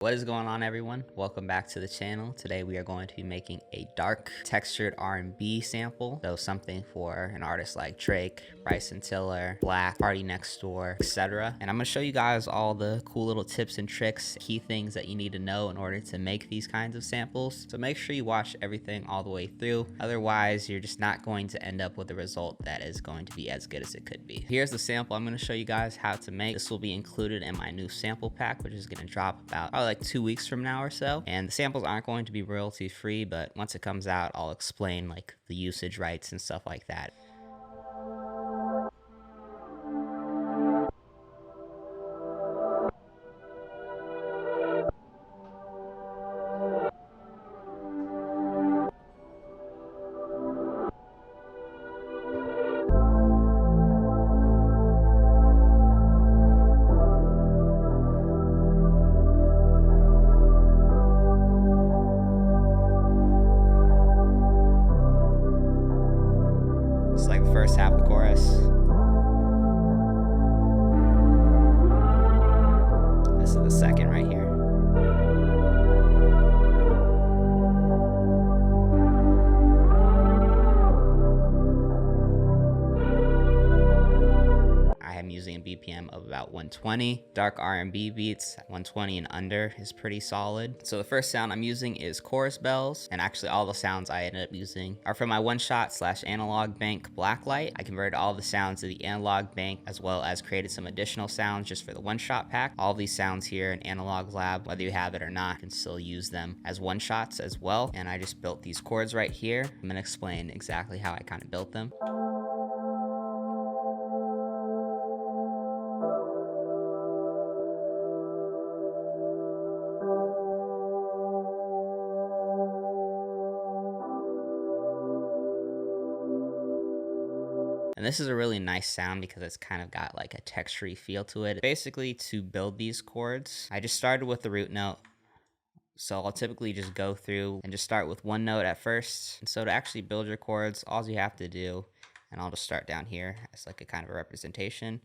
What is going on, everyone? Welcome back to the channel. Today we are going to be making a dark textured R&B sample. So something for an artist like Drake, Bryson Tiller, Black, PartyNextDoor, etc. And I'm going to show you guys all the cool little tips and tricks, key things that you need to know in order to make these kinds of samples. So make sure you watch everything all the way through. Otherwise, you're just not going to end up with a result that is going to be as good as it could be. Here's the sample I'm going to show you guys how to make. This will be included in my new sample pack, which is going to drop about probably like 2 weeks from now or so. And the samples aren't going to be royalty free, but once it comes out, I'll explain like the usage rights and stuff like that. It's like the first half of the chorus. This is the second right here. I am using a BPM of about 120. Dark RNB beats, 120 and under is pretty solid. So the first sound I'm using is chorus bells, and actually all the sounds I ended up using are from my one-shot/analog bank Blacklight. I converted all the sounds to the analog bank, as well as created some additional sounds just for the one-shot pack. All these sounds here in Analog Lab, whether you have it or not, you can still use them as one-shots as well. And I just built these chords right here. I'm gonna explain exactly how I kind of built them. And this is a really nice sound because it's kind of got like a textury feel to it. Basically, to build these chords, I just started with the root note. So I'll typically just go through and just start with one note at first. And so to actually build your chords, all you have to do, and I'll just start down here as like a kind of a representation,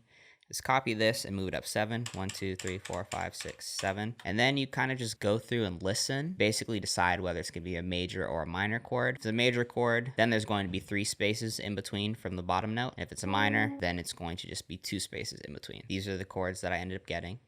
is copy this and move it up 7. 1, 2, 3, 4, 5, 6, 7. And then you kind of just go through and listen, basically decide whether it's going to be a major or a minor chord. If it's a major chord, then there's going to be 3 spaces in between from the bottom note. If it's a minor, then it's going to just be 2 spaces in between. These are the chords that I ended up getting.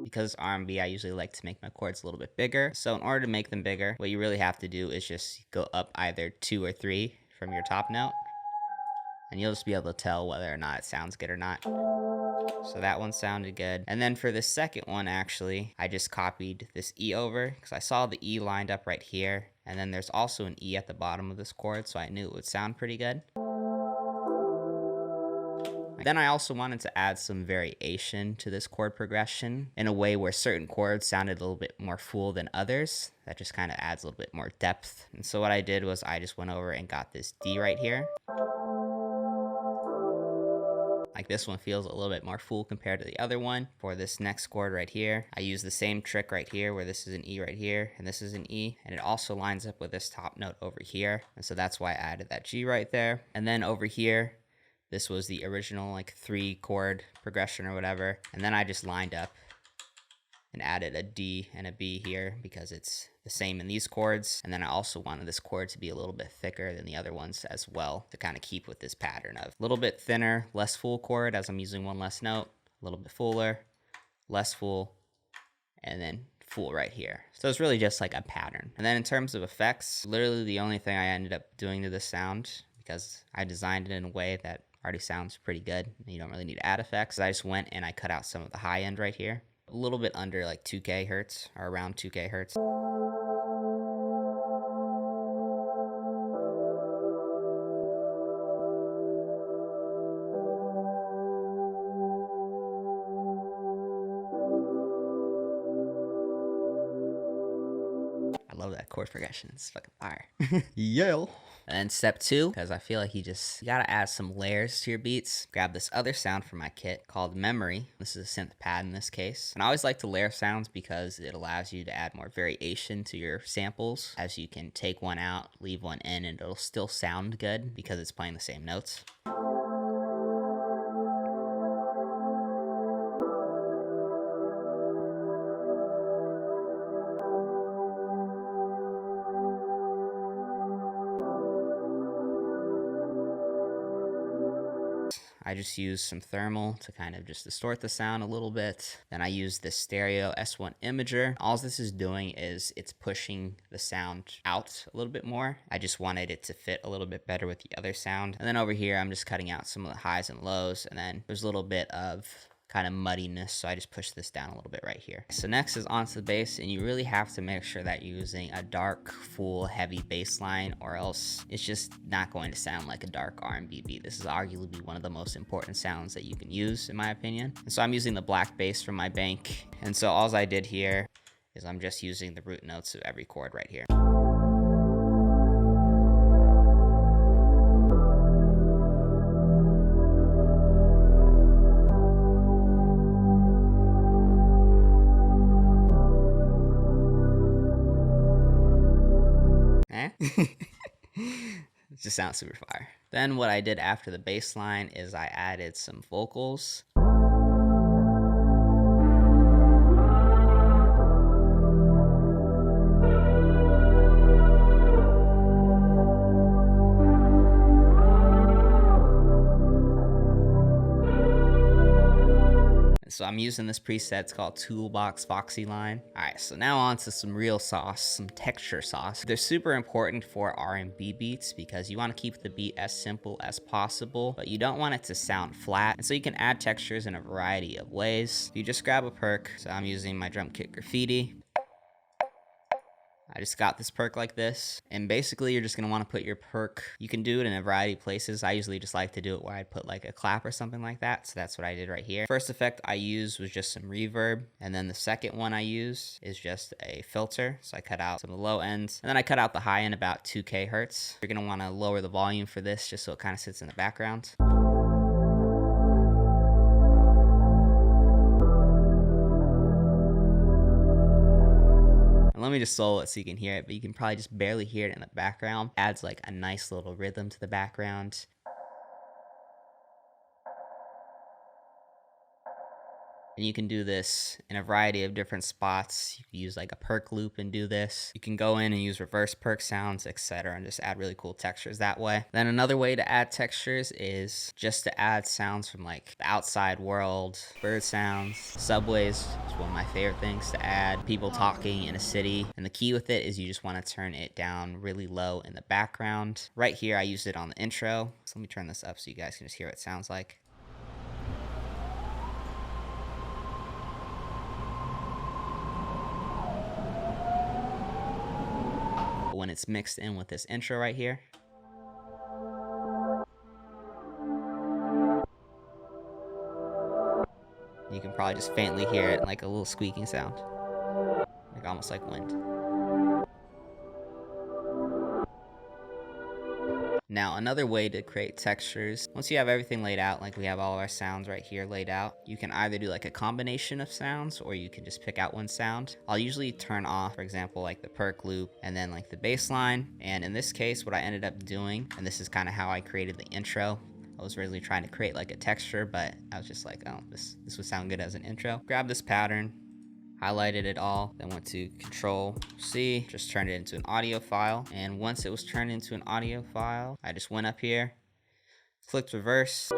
Because R&B, I usually like to make my chords a little bit bigger. So in order to make them bigger, what you really have to do is just go up either 2 or 3 from your top note, and you'll just be able to tell whether or not it sounds good or not. So that one sounded good. And then for the second one, actually, I just copied this E over because I saw the E lined up right here. And then there's also an E at the bottom of this chord, so I knew it would sound pretty good. Then I also wanted to add some variation to this chord progression in a way where certain chords sounded a little bit more full than others. That just kind of adds a little bit more depth. And so what I did was I just went over and got this D right here. Like this one feels a little bit more full compared to the other one. For this next chord right here, I use the same trick right here where this is an E right here and this is an E, and it also lines up with this top note over here. And so that's why I added that G right there. And then over here, this was the original like 3 chord progression or whatever. And then I just lined up and added a D and a B here because it's the same in these chords. And then I also wanted this chord to be a little bit thicker than the other ones as well, to kind of keep with this pattern of a little bit thinner, less full chord as I'm using one less note, a little bit fuller, less full, and then full right here. So it's really just like a pattern. And then in terms of effects, literally the only thing I ended up doing to this sound, because I designed it in a way that already sounds pretty good, you don't really need to add effects, I just went and I cut out some of the high end right here, a little bit under like 2k hertz or around 2k hertz. I love that chord progression. It's fucking fire. Yeah. And step 2, because I feel like you gotta add some layers to your beats. Grab this other sound from my kit called Memory. This is a synth pad in this case. And I always like to layer sounds because it allows you to add more variation to your samples, as you can take one out, leave one in, and it'll still sound good because it's playing the same notes. I just use some thermal to kind of just distort the sound a little bit. Then I use this stereo S1 imager. All this is doing is it's pushing the sound out a little bit more. I just wanted it to fit a little bit better with the other sound. And then over here, I'm just cutting out some of the highs and lows. And then there's a little bit of kind of muddiness, so I just push this down a little bit right here. So next is onto the bass, and you really have to make sure that you're using a dark, full, heavy bass line, or else it's just not going to sound like a dark R&B beat. This is arguably one of the most important sounds that you can use, in my opinion. And so I'm using the black bass from my bank, and so all I did here is I'm just using the root notes of every chord right here. It just sounds super fire. Then what I did after the bass line is I added some vocals. So I'm using this preset, it's called Toolbox Foxy Line. All right, so now on to some real sauce, some texture sauce. They're super important for R&B beats because you want to keep the beat as simple as possible, but you don't want it to sound flat. And so you can add textures in a variety of ways. You just grab a perk. So I'm using my drum kit Graffiti. I just got this perk like this, and basically you're just gonna want to put your perk, you can do it in a variety of places. I usually just like to do it where I'd put like a clap or something like that, so that's what I did right here. First effect I used was just some reverb, and then the second one I use is just a filter, so I cut out some of the low ends, and then I cut out the high end about 2k hertz. You're gonna want to lower the volume for this just so it kind of sits in the background. Let me just solo it so you can hear it, but you can probably just barely hear it in the background. Adds like a nice little rhythm to the background. And you can do this in a variety of different spots. You can use like a perk loop and do this. You can go in and use reverse perk sounds, etc., and just add really cool textures that way. Then another way to add textures is just to add sounds from like the outside world, bird sounds, subways is one of my favorite things to add, people talking in a city. And the key with it is you just want to turn it down really low in the background. Right here, I used it on the intro. So let me turn this up so you guys can just hear what it sounds like. When it's mixed in with this intro right here, you can probably just faintly hear it like a little squeaking sound, like almost like wind. Now, another way to create textures, once you have everything laid out, like we have all of our sounds right here laid out, you can either do like a combination of sounds, or you can just pick out one sound. I'll usually turn off, for example, like the perk loop and then like the bass line. And in this case, what I ended up doing, and this is kind of how I created the intro, I was really trying to create like a texture, but I was just like, oh, this would sound good as an intro. Grab this pattern, highlighted it all, then went to Control C, just turned it into an audio file. And once it was turned into an audio file, I just went up here, clicked reverse.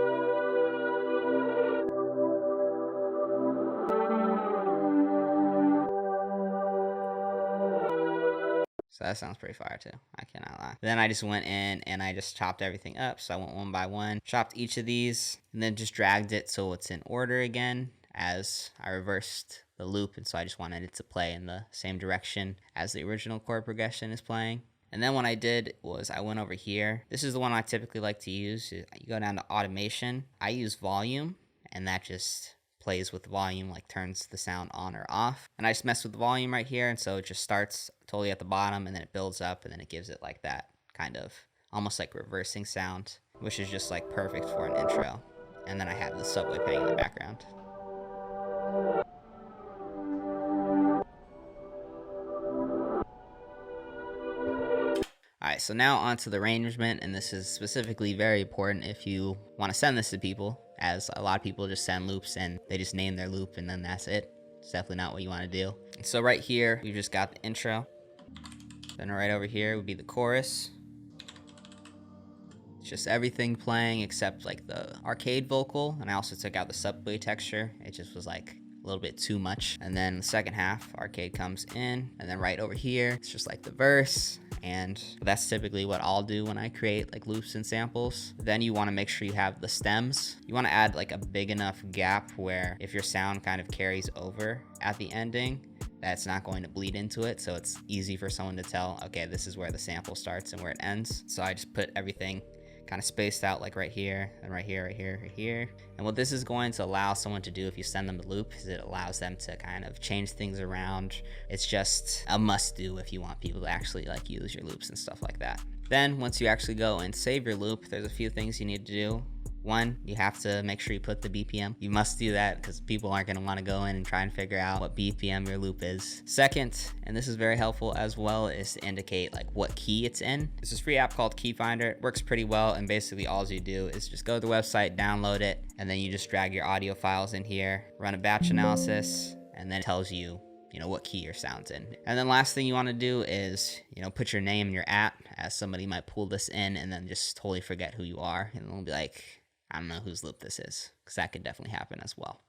So that sounds pretty fire too, I cannot lie. Then I just went in and I just chopped everything up. So I went one by one, chopped each of these, and then just dragged it so it's in order again as I reversed the loop. And so I just wanted it to play in the same direction as the original chord progression is playing. And then what I did was I went over here. This is the one I typically like to use. You go down to automation. I use volume, and that just plays with volume, like turns the sound on or off. And I just mess with the volume right here, and so it just starts totally at the bottom, and then it builds up, and then it gives it like that kind of almost like reversing sound, which is just like perfect for an intro. And then I have the subway playing in the background. Alright, so now onto the arrangement, and this is specifically very important if you want to send this to people, as a lot of people just send loops and they just name their loop and then that's it. It's definitely not what you want to do. So right here, we've just got the intro. Then right over here would be the chorus. It's just everything playing except like the arcade vocal, and I also took out the subway texture. It just was like a little bit too much. And then the second half, arcade comes in, and then right over here, it's just like the verse. And that's typically what I'll do when I create like loops and samples. Then you want to make sure you have the stems. You want to add like a big enough gap where if your sound kind of carries over at the ending, that's not going to bleed into it. So it's easy for someone to tell, okay, this is where the sample starts and where it ends. So I just put everything kind of spaced out like right here and right here, right here, right here. And what this is going to allow someone to do if you send them the loop is it allows them to kind of change things around. It's just a must do if you want people to actually like use your loops and stuff like that. Then once you actually go and save your loop, there's a few things you need to do. One, you have to make sure you put the BPM. You must do that because people aren't going to want to go in and try and figure out what BPM your loop is. Second, and this is very helpful as well, is to indicate like what key it's in. There's this free app called Key Finder. It works pretty well, and basically all you do is just go to the website, download it, and then you just drag your audio files in here, run a batch analysis, and then it tells you what key your sound's in. And then last thing you want to do is, put your name and your @ as somebody might pull this in and then just totally forget who you are, and they'll be like, I don't know whose loop this is, because that could definitely happen as well.